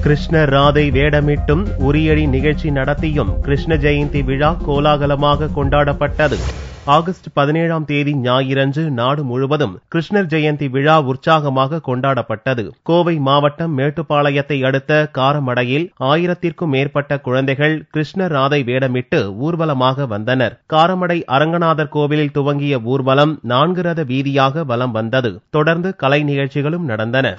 கிருஷ்ணர் ராதை வேடமிட்டும் உரியடி நிகழ்ச்சி நடத்தியும் கிருஷ்ண ஜெயந்தி விழா கோலாகலமாக கொண்டாடப்பட்டது. ஆகஸ்ட் 17ஆம் தேதி ஞாயிறன்று நாடு முழுவதும் கிருஷ்ணர் ஜெயந்தி விழா உற்சாகமாக கொண்டாடப்பட்டது. கோவை மாவட்டம் மேட்டுப்பாளையத்தை அடுத்த காரமடையில் 1000த்திற்கும் மேற்பட்ட குழந்தைகள் கிருஷ்ணர் ராதை வேடமிட்டு ஊர்வலமாக வந்தனர். காரமடை அரங்கநாதர் கோவிலில் துவங்கிய ஊர்வலம் 4 ரத வீதியாக வலம் வந்தது. தொடர்ந்து கலை நிகழ்ச்சிகளும் நடந்தன.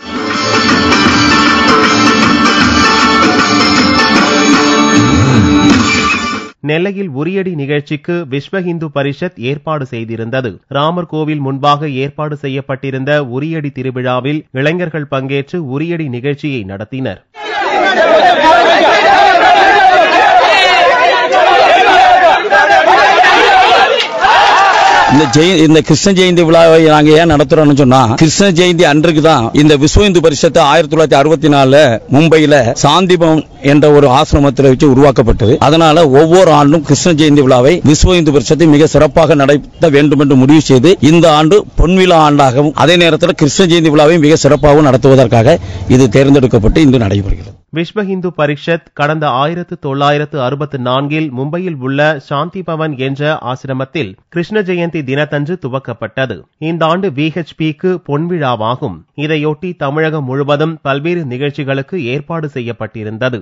நெல்லையில் உரியடி நிகழ்ச்சிக்கு விஸ்வ இந்து பரிஷத் ஏற்பாடு செய்திருந்தது. ராமர் கோவில் முன்பாக ஏற்பாடு செய்யப்பட்டிருந்த உரியடி திருவிழாவில் இளைஞர்கள் பங்கேற்று உரியடி நிகழ்ச்சியை நடத்தினர். இந்த கிருஷ்ண ஜெயந்தி விழாவை நாங்க ஏன் நடத்துறோம்னு சொன்னா, கிருஷ்ண ஜெயந்தி அன்றைக்கு தான் இந்த விஸ்வ இந்து பரிஷத்து 1964 மும்பையில சாந்திபவன் என்ற ஒரு ஆசிரமத்தில் வச்சு உருவாக்கப்பட்டது. அதனால ஒவ்வொரு ஆண்டும் கிருஷ்ண ஜெயந்தி விழாவை விஸ்வ இந்து பரிஷத்தை மிக சிறப்பாக நடத்த வேண்டும் என்று முடிவு செய்து இந்த ஆண்டு பொன்விழா ஆண்டாகவும் அதே நேரத்தில் கிருஷ்ண ஜெயந்தி விழாவை மிக சிறப்பாகவும் நடத்துவதற்காக இது தேர்ந்தெடுக்கப்பட்டு இன்று நடைபெறுகிறது. விஸ்வ இந்து பரிஷத் கடந்த 1964 மும்பையில் உள்ள சாந்தி பவன் என்ற ஆசிரமத்தில் கிருஷ்ண ஜெயந்தி தினத்தன்று துவக்கப்பட்டது. இந்த ஆண்டு VHPக்கு பொன்விழாவாகும். இதையொட்டி தமிழகம் முழுவதும் பல்வேறு நிகழ்ச்சிகளுக்கு ஏற்பாடு செய்யப்பட்டிருந்தது.